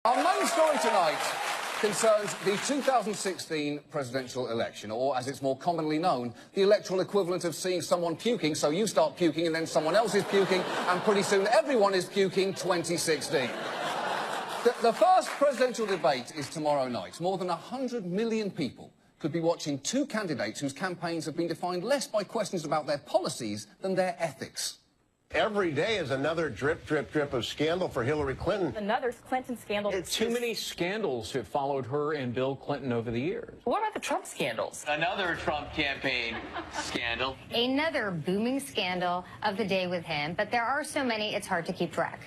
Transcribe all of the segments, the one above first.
Our main story tonight concerns the 2016 presidential election, or as it's more commonly known, the electoral equivalent of seeing someone puking, so you start puking and then someone else is puking, and pretty soon everyone is puking 2016. The first presidential debate is tomorrow night. More than 100 million people could be watching two candidates whose campaigns have been defined less by questions about their policies than their ethics. Every day is another drip, drip, drip of scandal for Hillary Clinton. Another Clinton scandal. Too many scandals have followed her and Bill Clinton over the years. What about the Trump scandals? Another Trump campaign scandal. Another booming scandal of the day with him, but there are so many it's hard to keep track.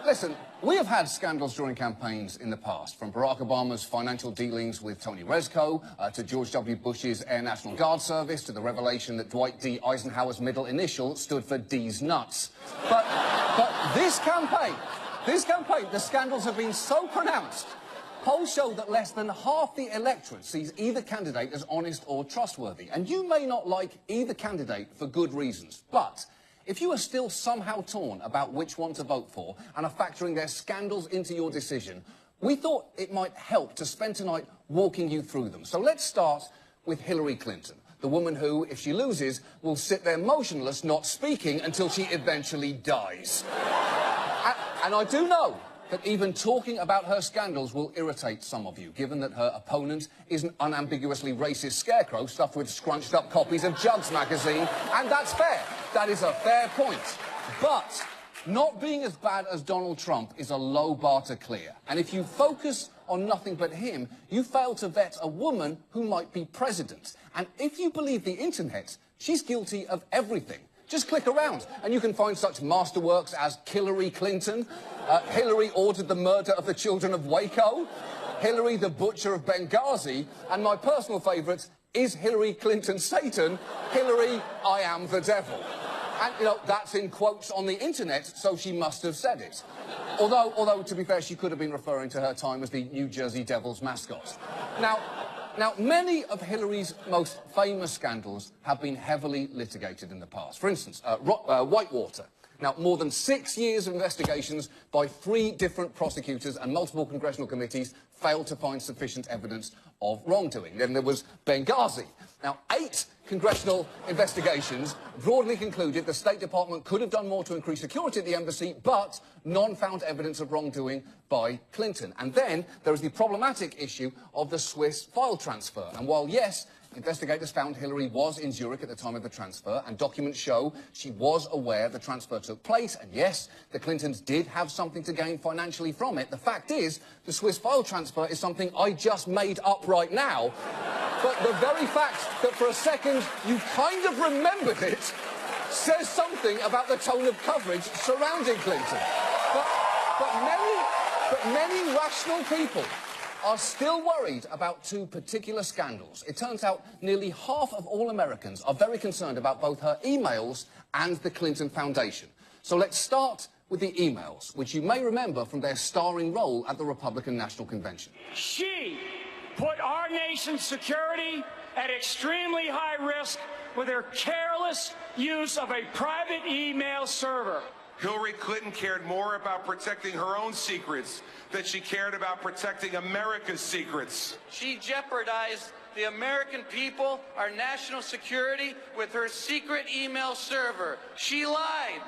Listen, we have had scandals during campaigns in the past, from Barack Obama's financial dealings with Tony Rezko, to George W. Bush's Air National Guard service, to the revelation that Dwight D. Eisenhower's middle initial stood for D's nuts. But this campaign, the scandals have been so pronounced. Polls show that less than half the electorate sees either candidate as honest or trustworthy. And you may not like either candidate for good reasons, but if you are still somehow torn about which one to vote for and are factoring their scandals into your decision, we thought it might help to spend tonight walking you through them. So let's start with Hillary Clinton, the woman who, if she loses, will sit there motionless, not speaking, until she eventually dies. And I do know that even talking about her scandals will irritate some of you, given that her opponent is an unambiguously racist scarecrow stuffed with scrunched-up copies of Jugs magazine, and that's fair. That is a fair point. But not being as bad as Donald Trump is a low bar to clear. And if you focus on nothing but him, you fail to vet a woman who might be president. And if you believe the internet, she's guilty of everything. Just click around, and you can find such masterworks as Hillary Clinton, Hillary ordered the murder of the children of Waco, Hillary the butcher of Benghazi, and my personal favourite, is Hillary Clinton Satan, Hillary, I am the devil. And, you know, that's in quotes on the internet, so she must have said it. Although, to be fair, she could have been referring to her time as the New Jersey Devils mascot. Now, many of Hillary's most famous scandals have been heavily litigated in the past. For instance, Whitewater. Now, more than 6 years of investigations by 3 different prosecutors and multiple congressional committees failed to find sufficient evidence of wrongdoing. Then there was Benghazi. Now, 8 congressional investigations broadly concluded the State Department could have done more to increase security at the embassy, but none found evidence of wrongdoing by Clinton. And then there is the problematic issue of the Swiss file transfer. And while, yes, investigators found Hillary was in Zurich at the time of the transfer, and documents show she was aware the transfer took place, and yes, the Clintons did have something to gain financially from it. The fact is, the Swiss file transfer is something I just made up right now. But the very fact that for a second you kind of remembered it says something about the tone of coverage surrounding Clinton. But many rational people are still worried about 2 particular scandals. It turns out nearly half of all Americans are very concerned about both her emails and the Clinton Foundation. So let's start with the emails, which you may remember from their starring role at the Republican National Convention. She put our nation's security at extremely high risk with her careless use of a private email server. Hillary Clinton cared more about protecting her own secrets than she cared about protecting America's secrets. She jeopardized the American people, our national security, with her secret email server. She lied.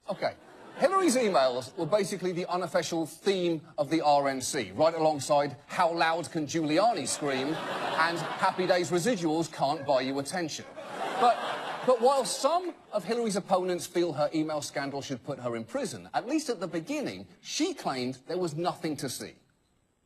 OK. Hillary's emails were basically the unofficial theme of the RNC, right alongside How Loud Can Giuliani Scream and Happy Days Residuals Can't Buy You Attention. But while some of Hillary's opponents feel her email scandal should put her in prison, at least at the beginning, she claimed there was nothing to see.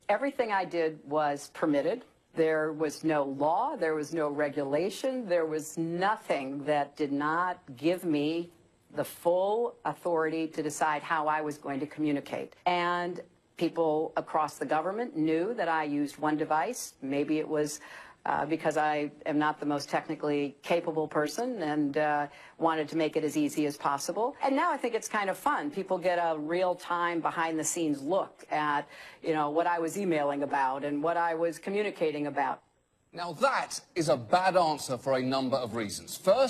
Everything I did was permitted. There was no law, there was no regulation, there was nothing that did not give me the full authority to decide how I was going to communicate. And people across the government knew that I used one device. Maybe it was because I am not the most technically capable person and wanted to make it as easy as possible. And now I think it's kind of fun. People get a real-time, behind-the-scenes look at, you know, what I was emailing about and what I was communicating about. Now, that is a bad answer for a number of reasons. First,